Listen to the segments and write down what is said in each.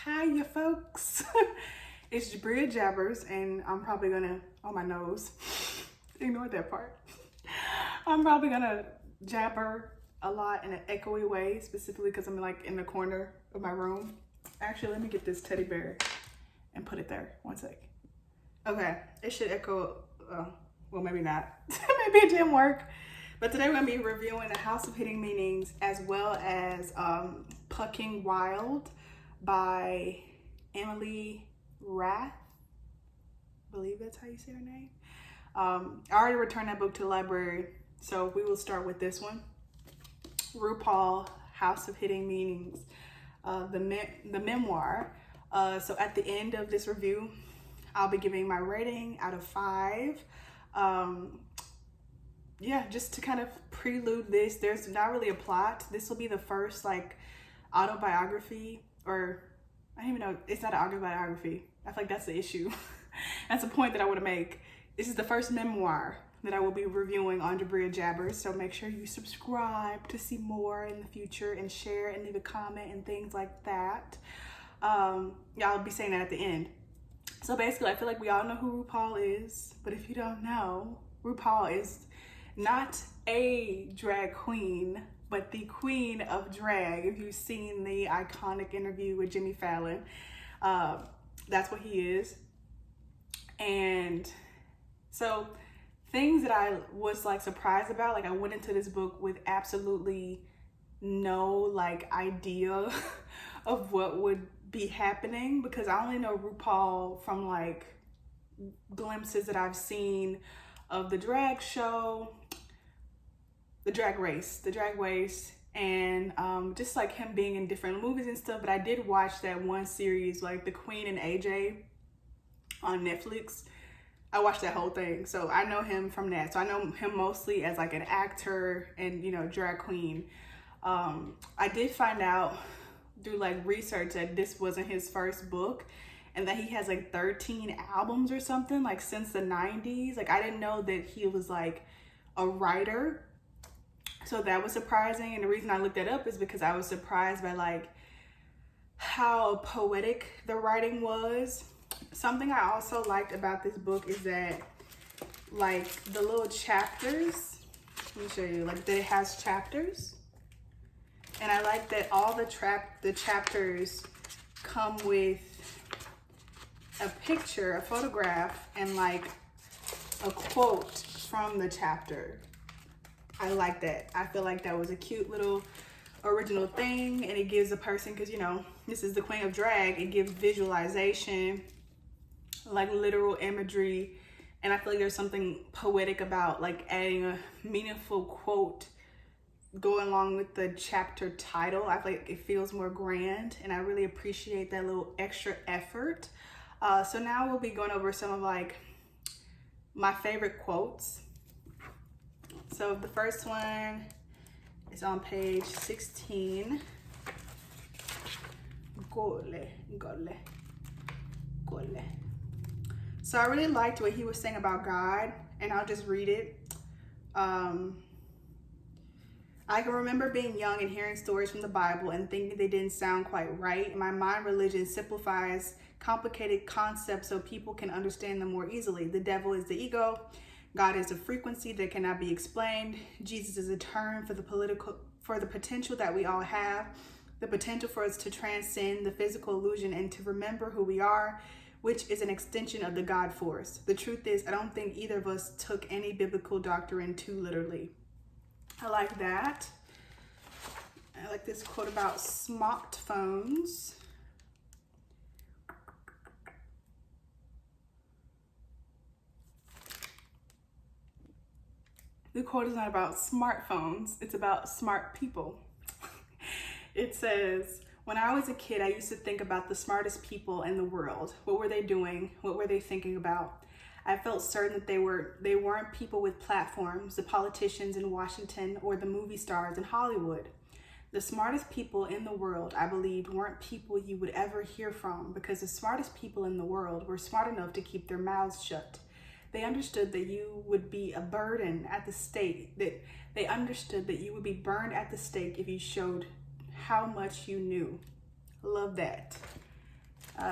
Hi, you folks. It's Jabria Jabbers, and I'm probably gonna, on my nose, ignore that part. I'm probably gonna jabber a lot in an echoey way, specifically because I'm like in the corner of my room. Actually, let me get this teddy bear and put it there. One sec. Okay, it should echo, well, maybe not. Maybe it didn't work. But today we're gonna be reviewing The House of Hidden Meanings as well as Pucking Wild by Emily Rath. I believe that's how you say her name. I already returned that book to the library, so we will start with this one. RuPaul, House of Hidden Meanings, the memoir. So at the end of this review, I'll be giving my rating out of 5. Yeah, just to kind of prelude this, there's not really a plot. This will be the first like autobiography, or I don't even know, it's not an autobiography. I feel like that's the issue. That's a point that I want to make. This is the first memoir that I will be reviewing on Jabria Jabbers, so make sure you subscribe to see more in the future and share and leave a comment and things like that. Yeah, I'll be saying that at the end. So basically, I feel like we all know who RuPaul is, but if you don't know, RuPaul is not a drag queen, but the queen of drag. If you've seen the iconic interview with Jimmy Fallon, that's what he is. And so things that I was like surprised about, like I went into this book with absolutely no like idea of what would be happening, because I only know RuPaul from like glimpses that I've seen of the drag show, the drag race, and just like him being in different movies and stuff. But I did watch that one series, like The Queen and AJ on Netflix. I watched that whole thing, so I know him from that. So I know him mostly as like an actor and, you know, drag queen. I did find out through like research that this wasn't his first book, and that he has like 13 albums or something, like since the 90s. Like I didn't know that he was like a writer, so that was surprising. And the reason I looked that up is because I was surprised by like how poetic the writing was. Something I also liked about this book is that like the little chapters, let me show you, like that it has chapters. And I like that all the chapters come with a picture, a photograph, and like a quote from the chapter. I like that. I feel like that was a cute little original thing, and it gives a person, because you know, this is the queen of drag, it gives visualization, like literal imagery. And I feel like there's something poetic about like adding a meaningful quote going along with the chapter title. I feel like it feels more grand, and I really appreciate that little extra effort. So now we'll be going over some of like my favorite quotes. So the first one is on page 16. Gole. So I really liked what he was saying about God, and I'll just read it. I can remember being young and hearing stories from the Bible and thinking they didn't sound quite right. In my mind, religion simplifies complicated concepts so people can understand them more easily. The devil is the ego. God is a frequency that cannot be explained. Jesus is a term for the potential that we all have, the potential for us to transcend the physical illusion and to remember who we are, which is an extension of the God force. The truth is, I don't think either of us took any biblical doctrine too literally. I like that. I like this quote about smartphones. The quote is not about smartphones, it's about smart people. It says, when I was a kid, I used to think about the smartest people in the world. What were they doing? What were they thinking about? I felt certain that they weren't people with platforms, the politicians in Washington or the movie stars in Hollywood. The smartest people in the world, I believed, weren't people you would ever hear from, because the smartest people in the world were smart enough to keep their mouths shut. They understood that you would be a burden at the stake, that they understood that you would be burned at the stake if you showed how much you knew. Love that.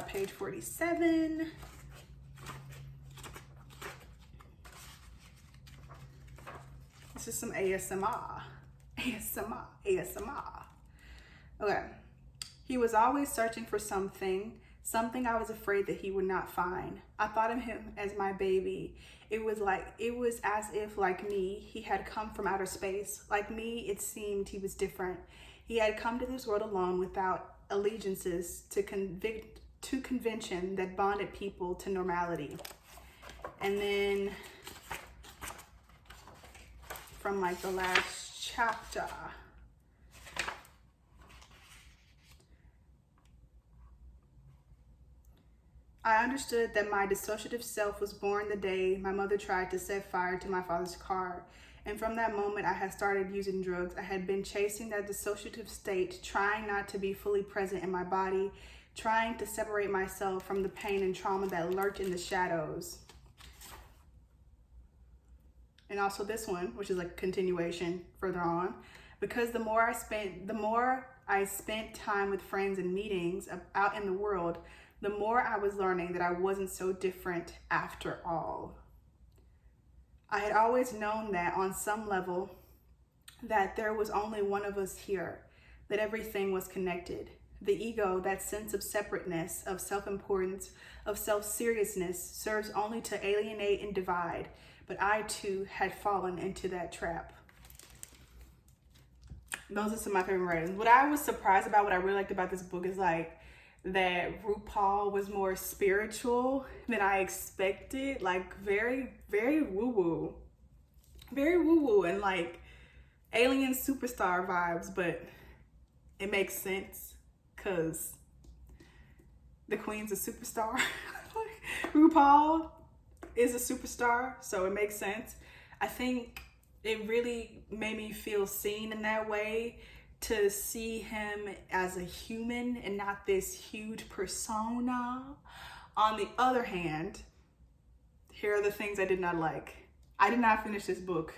Page 47. This is some ASMR. ASMR. Okay. He was always searching for something I was afraid that he would not find. I thought of him as my baby. It was as if, like me, he had come from outer space. Like me, it seemed he was different. He had come to this world alone without allegiances to convention that bonded people to normality. And then from like the last chapter, I understood that my dissociative self was born the day my mother tried to set fire to my father's car. And from that moment, I had started using drugs. I had been chasing that dissociative state, trying not to be fully present in my body, trying to separate myself from the pain and trauma that lurked in the shadows. And also this one, which is like a continuation further on, because the more I spent time with friends and meetings out in the world, the more I was learning that I wasn't so different after all. I had always known that on some level that there was only one of us here, that everything was connected. The ego, that sense of separateness, of self-importance, of self-seriousness, serves only to alienate and divide. But I too had fallen into that trap. Those are some of my favorite writings. What I was surprised about, what I really liked about this book is like that RuPaul was more spiritual than I expected. Like very, very woo-woo. Very woo-woo and like alien superstar vibes, but it makes sense because the queen's a superstar. RuPaul is a superstar, so it makes sense. I think it really made me feel seen in that way, to see him as a human and not this huge persona. On the other hand, here are the things I did not like. I did not finish this book.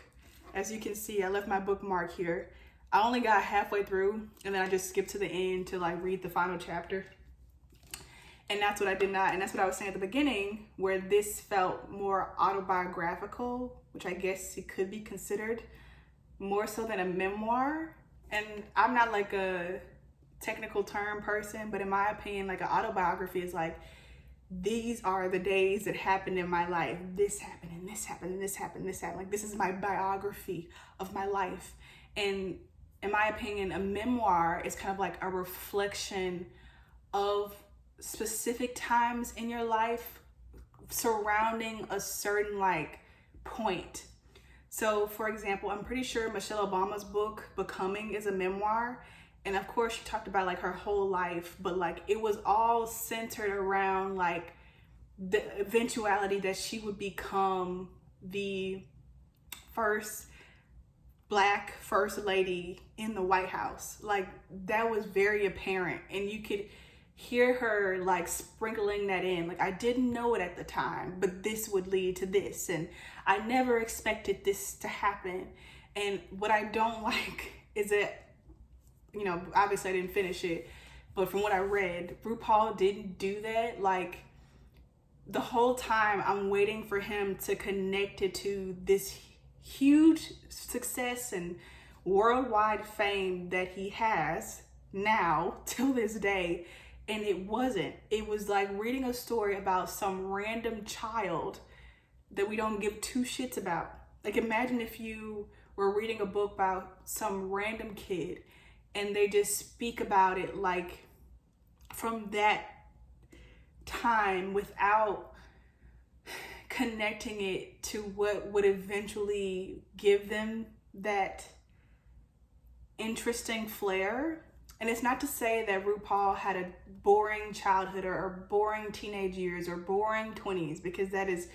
As you can see, I left my bookmark here. I only got halfway through and then I just skipped to the end to like read the final chapter. And that's what I did not, and that's what I was saying at the beginning, where this felt more autobiographical, which I guess it could be considered more so than a memoir. And I'm not like a technical term person, but in my opinion, like an autobiography is like, these are the days that happened in my life. This happened and this happened and this happened and this happened. Like, this is my biography of my life. And in my opinion, a memoir is kind of like a reflection of specific times in your life surrounding a certain like point. So for example, I'm pretty sure Michelle Obama's book, Becoming, is a memoir. And of course she talked about like her whole life, but like it was all centered around like the eventuality that she would become the first Black first lady in the White House. Like that was very apparent, and you could hear her like sprinkling that in. Like, I didn't know it at the time, but this would lead to this, and I never expected this to happen. And what I don't like is that, you know, obviously I didn't finish it, but from what I read, RuPaul didn't do that. Like the whole time I'm waiting for him to connect it to this huge success and worldwide fame that he has now till this day. And it wasn't. It was like reading a story about some random child that we don't give two shits about. Like, imagine if you were reading a book about some random kid and they just speak about it like from that time without connecting it to what would eventually give them that interesting flair. And it's not to say that RuPaul had a boring childhood or boring teenage years or boring 20s, because that is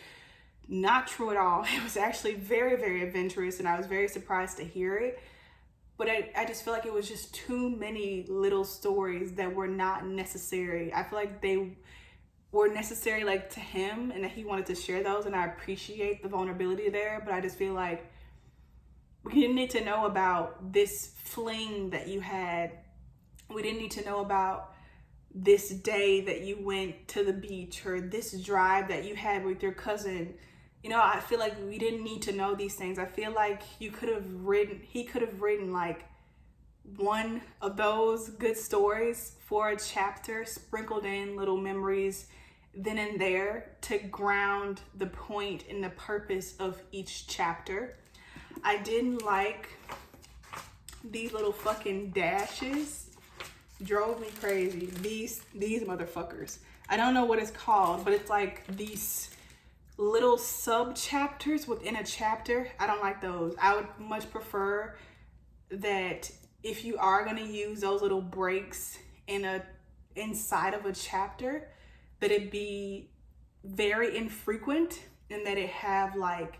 not true at all. It was actually very, very adventurous, and I was very surprised to hear it. But I just feel like it was just too many little stories that were not necessary. I feel like they were necessary like to him and that he wanted to share those, and I appreciate the vulnerability there, but I just feel like we didn't need to know about this fling that you had. We didn't need to know about this day that you went to the beach, or this drive that you had with your cousin. You know, I feel like we didn't need to know these things. I feel like he could have written like one of those good stories for a chapter, sprinkled in little memories then and there to ground the point and the purpose of each chapter. I didn't like these little fucking dashes. Drove me crazy. These motherfuckers. I don't know what it's called, but it's like these little sub chapters within a chapter. I don't like those. I would much prefer that if you are going to use those little breaks inside of a chapter, that it be very infrequent and that it have like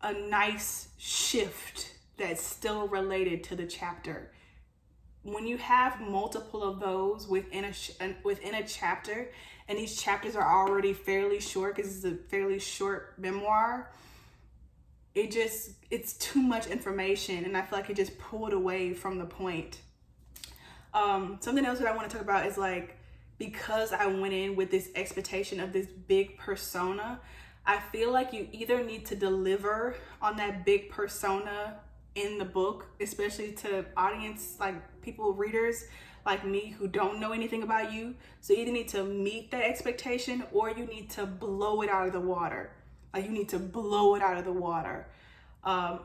a nice shift that's still related to the chapter. When you have multiple of those within a chapter, and these chapters are already fairly short because it's a fairly short memoir, it's too much information, and I feel like it just pulled away from the point. Something else that I want to talk about is like, because I went in with this expectation of this big persona, I feel like you either need to deliver on that big persona in the book, especially to audience, like people, readers like me who don't know anything about you. So you either need to meet that expectation or you need to blow it out of the water. Like you need to blow it out of the water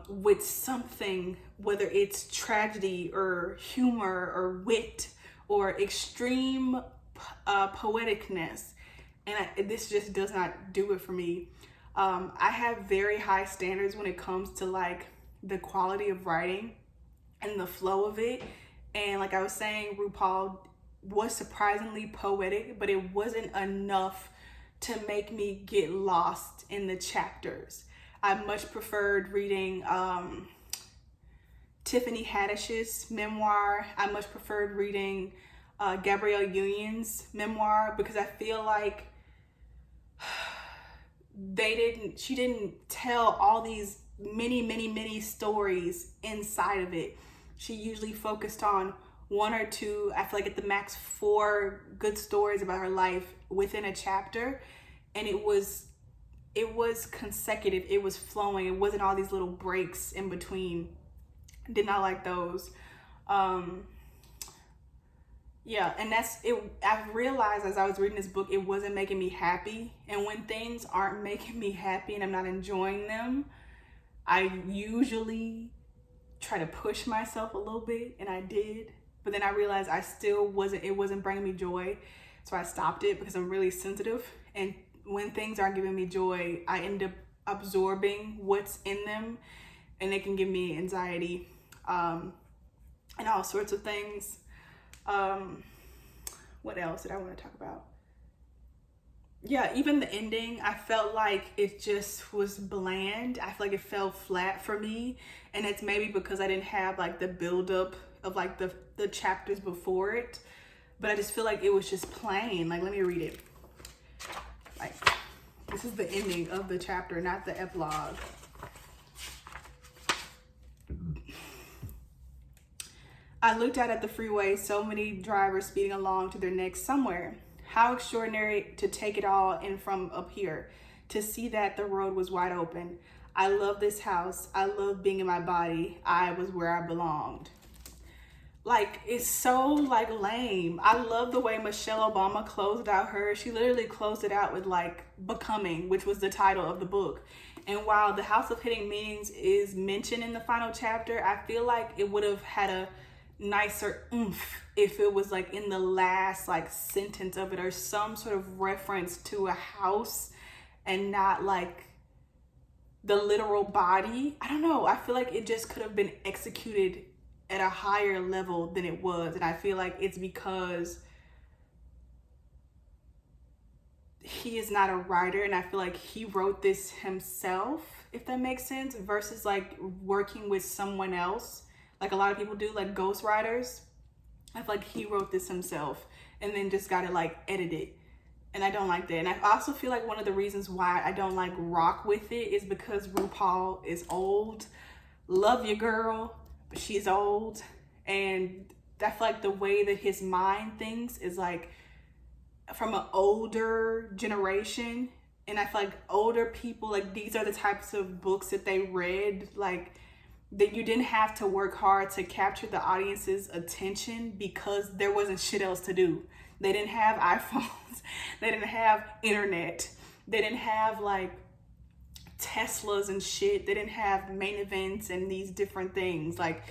with something, whether it's tragedy or humor or wit or extreme poeticness. And this just does not do it for me. I have very high standards when it comes to like the quality of writing and the flow of it. And like I was saying, RuPaul was surprisingly poetic, but it wasn't enough to make me get lost in the chapters. I much preferred reading Tiffany Haddish's memoir. I much preferred reading Gabrielle Union's memoir, because I feel like she didn't tell all these many stories inside of it. She usually focused on one or two, I feel like at the max 4 good stories about her life within a chapter, and it was consecutive, it was flowing, it wasn't all these little breaks in between. Did not like those. Yeah, and that's it. I've realized as I was reading this book, it wasn't making me happy. And when things aren't making me happy and I'm not enjoying them, I usually try to push myself a little bit, and I did. But then I realized it wasn't bringing me joy. So I stopped it because I'm really sensitive. And when things aren't giving me joy, I end up absorbing what's in them, and it can give me anxiety and all sorts of things. What else did I want to talk about? Yeah, even the ending, I felt like it just was bland. I feel like it fell flat for me, and it's maybe because I didn't have like the buildup of like the chapters before it, but I just feel like it was just plain. Like, let me read it. Like, this is the ending of the chapter, not the epilogue. I looked out at the freeway, so many drivers speeding along to their next somewhere. How extraordinary to take it all in from up here, to see that the road was wide open. I love this house. I love being in my body. I was where I belonged. Like, it's so like lame. I love the way Michelle Obama closed out hers. She literally closed it out with like Becoming, which was the title of the book. And while the House of Hidden Meanings is mentioned in the final chapter, I feel like it would have had a nicer oomph if it was like in the last like sentence of it, or some sort of reference to a house and not like the literal body. I don't know. I feel like it just could have been executed at a higher level than it was. And I feel like it's because he is not a writer, and I feel like he wrote this himself, if that makes sense, versus like working with someone else like a lot of people do, like ghostwriters. I feel like he wrote this himself and then just got it like edited, and I don't like that. And I also feel like one of the reasons why I don't like rock with it is because RuPaul is old. Love your girl, but she's old, and I feel like the way that his mind thinks is like from an older generation. And I feel like older people, like these are the types of books that they read, like that you didn't have to work hard to capture the audience's attention because there wasn't shit else to do. They didn't have iPhones. They didn't have internet. They didn't have like Teslas and shit. They didn't have main events and these different things. Like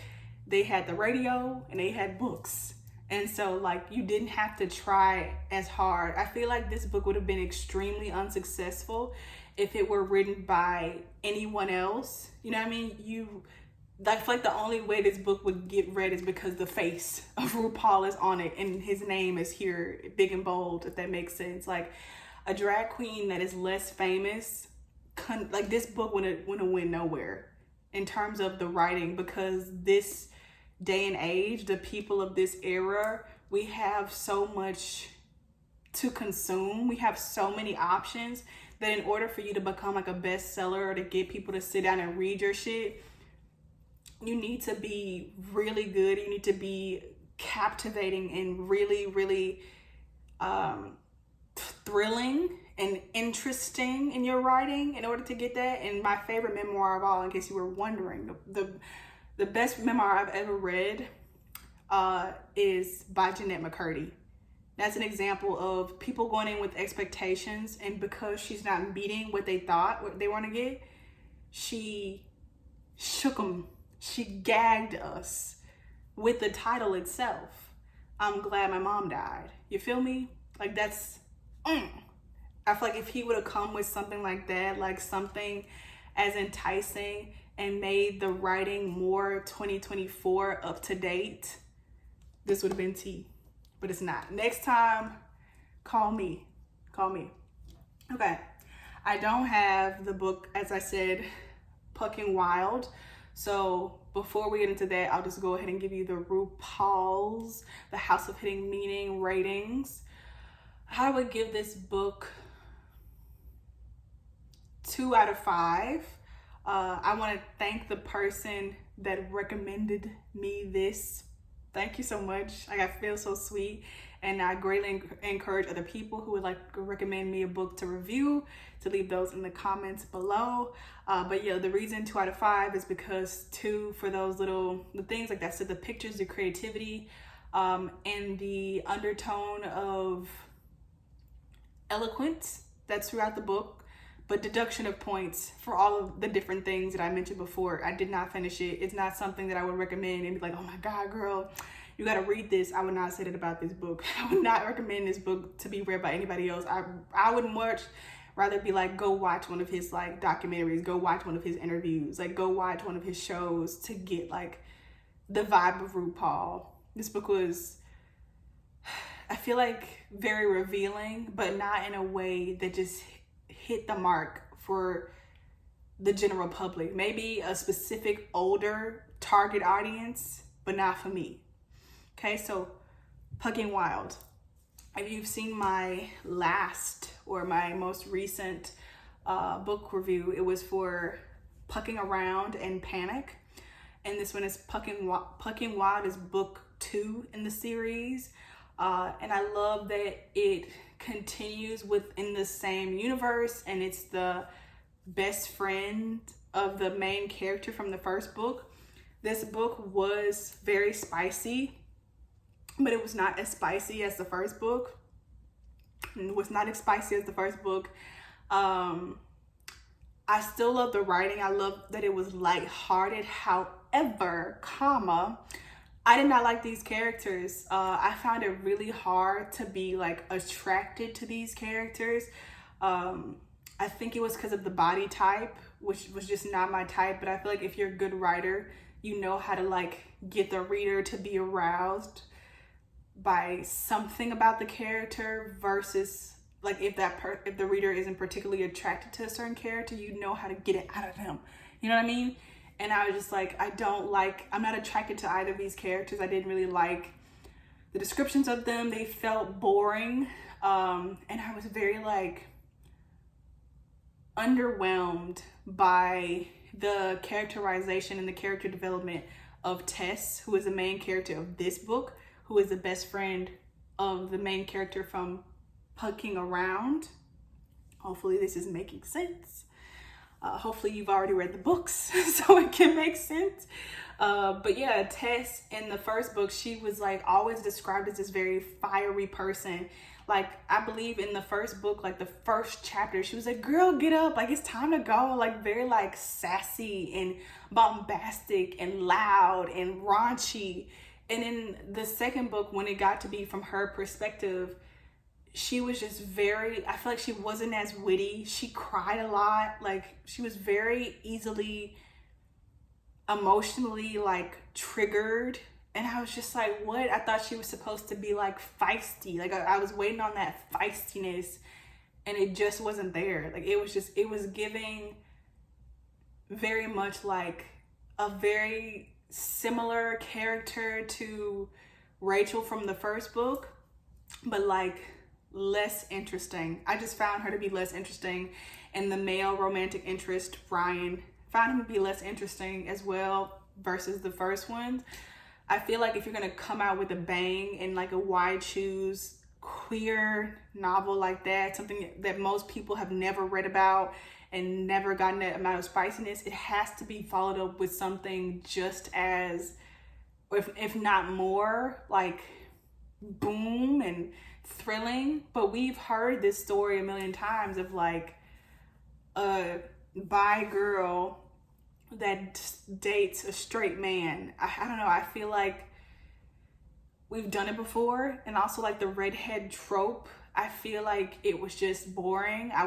they had the radio and they had books. And so like you didn't have to try as hard. I feel like this book would have been extremely unsuccessful if it were written by anyone else. You know what I mean? I feel like the only way this book would get read is because the face of RuPaul is on it and his name is here big and bold, if that makes sense. Like a drag queen that is less famous, like this book wouldn't win nowhere in terms of the writing, because this day and age, the people of this era, we have so much to consume. We have so many options that in order for you to become like a bestseller or to get people to sit down and read your shit, you need to be really good. You need to be captivating and really, really thrilling and interesting in your writing in order to get that. And my favorite memoir of all, in case you were wondering, the best memoir I've ever read is by Jeanette McCurdy. That's an example of people going in with expectations, and because she's not meeting what they thought, what they want to get, she shook them. She gagged us with the title itself. I'm glad my mom died. You feel me? Like that's, I feel like if he would have come with something like that, like something as enticing and made the writing more 2024 up to date, this would have been tea, but it's not. Next time, call me. Okay, I don't have the book, as I said, Pucking Wild. So before we get into that, I'll just go ahead and give you the RuPaul's, the House of Hidden Meaning ratings. I would give this book 2 out of 5. I want to thank the person that recommended me this. Thank you so much. I feel so sweet. And I greatly encourage other people who would like to recommend me a book to review to leave those in the comments below. But yeah, the reason 2 out of 5 is because 2 for those the things like that. So the pictures, the creativity, and the undertone of eloquence that's throughout the book, but deduction of points for all of the different things that I mentioned before. I did not finish it. It's not something that I would recommend and be like, oh my God, girl, you got to read this. I would not say that about this book. I would not recommend this book to be read by anybody else. I would much rather be like, go watch one of his like documentaries, go watch one of his interviews, like go watch one of his shows to get like the vibe of RuPaul. This book was, I feel like, very revealing, but not in a way that just hit the mark for the general public. Maybe a specific older target audience, but not for me. Okay, so Pucking Wild. If you've seen my last or my most recent book review, it was for Pucking Around and Panic. And this one is Pucking Wild is book 2 in the series. And I love that it continues within the same universe, and it's the best friend of the main character from the first book. This book was very spicy, but it was not as spicy as the first book. It was not as spicy as the first book. I still love the writing. I love that it was lighthearted. However, I did not like these characters. I found it really hard to be like attracted to these characters. I think it was because of the body type, which was just not my type. But I feel like if you're a good writer, you know how to like get the reader to be aroused by something about the character versus like if the reader isn't particularly attracted to a certain character, you know how to get it out of them. You know what I mean? And I was just like, I'm not attracted to either of these characters. I didn't really like the descriptions of them. They felt boring. And I was very like underwhelmed by the characterization and the character development of Tess, who is the main character of this book, who is the best friend of the main character from Pucking Around. Hopefully this is making sense. Hopefully you've already read the books so it can make sense. But yeah, Tess in the first book, she was like always described as this very fiery person. Like, I believe in the first book, like the first chapter, she was like, girl, get up, like it's time to go. Like very like sassy and bombastic and loud and raunchy. And in the second book, when it got to be from her perspective, she was just very, I feel like she wasn't as witty. She cried a lot. Like she was very easily emotionally like triggered. And I was just like, what? I thought she was supposed to be like feisty. Like I was waiting on that feistiness and it just wasn't there. Like it was giving very much like a very similar character to Rachel from the first book, but like less interesting. I just found her to be less interesting, and the male romantic interest, Ryan, found him to be less interesting as well versus the first one. I feel like if you're gonna come out with a bang and like a wide choose queer novel like that, something that most people have never read about and never gotten that amount of spiciness, it has to be followed up with something just as, if not more, like boom and thrilling. But we've heard this story a million times of like a bi girl that dates a straight man. I don't know, I feel like we've done it before. And also like the redhead trope, I feel like it was just boring. I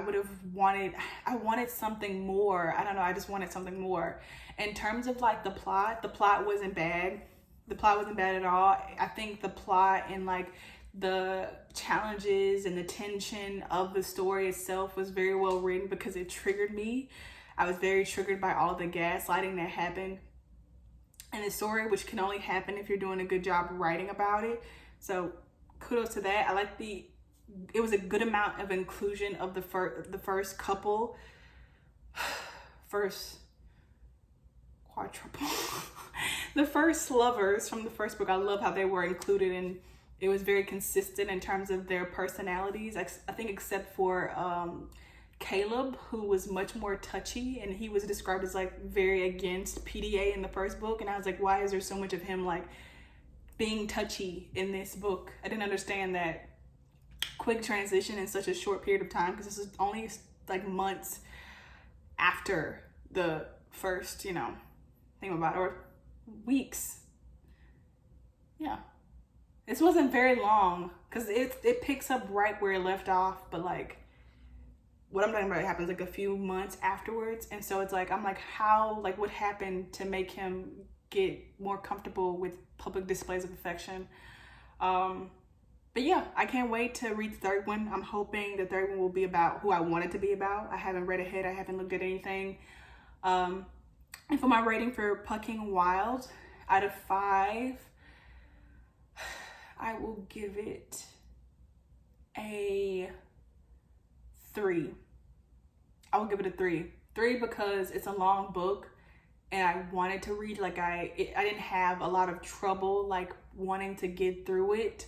wanted something more. I don't know, I just wanted something more. In terms of like the plot wasn't bad. The plot wasn't bad at all. I think the plot and like the challenges and the tension of the story itself was very well written because it triggered me. I was very triggered by all the gaslighting that happened in the story, which can only happen if you're doing a good job writing about it. So kudos to that. I like it was a good amount of inclusion of the first couple, first quadruple, the first lovers from the first book. I love how they were included, and it was very consistent in terms of their personalities. I think except for Caleb, who was much more touchy, and he was described as like very against PDA in the first book. And I was like, why is there so much of him like being touchy in this book? I didn't understand that quick transition in such a short period of time, because this is only like months after the first, think about it, or weeks. Yeah, this wasn't very long because it picks up right where it left off, but like what I'm talking about happens like a few months afterwards. And so it's like, I'm like, how, like what happened to make him get more comfortable with public displays of affection? But yeah, I can't wait to read the third one. I'm hoping the third one will be about who I want it to be about. I haven't read ahead. I haven't looked at anything. And for my rating for Pucking Wild, out of 5, I will give it a 3. I will give it a 3. 3 because it's a long book and I wanted to read, like I didn't have a lot of trouble like wanting to get through it,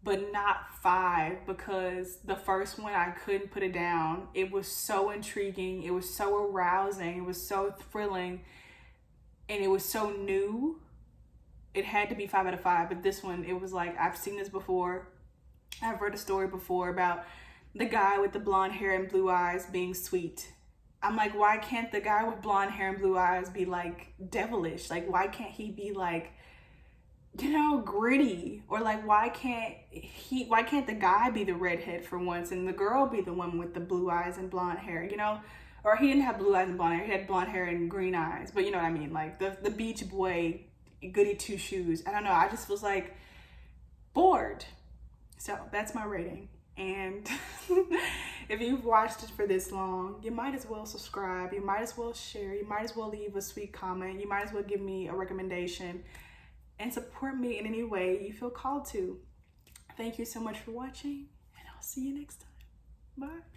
but not 5 because the first one I couldn't put it down. It was so intriguing, it was so arousing, it was so thrilling, and it was so new. It had to be 5 out of 5, but this one, it was like, I've seen this before. I've read a story before about the guy with the blonde hair and blue eyes being sweet. I'm like, why can't the guy with blonde hair and blue eyes be like devilish? Like, why can't he be like, gritty? Or like, why can't the guy be the redhead for once and the girl be the one with the blue eyes and blonde hair, Or he didn't have blue eyes and blonde hair, he had blonde hair and green eyes, but you know what I mean? Like the beach boy, goody two shoes. I don't know, I just was like bored. So that's my rating. And if you've watched it for this long, you might as well subscribe, you might as well share, you might as well leave a sweet comment, you might as well give me a recommendation and support me in any way you feel called to. Thank you so much for watching, and I'll see you next time. Bye.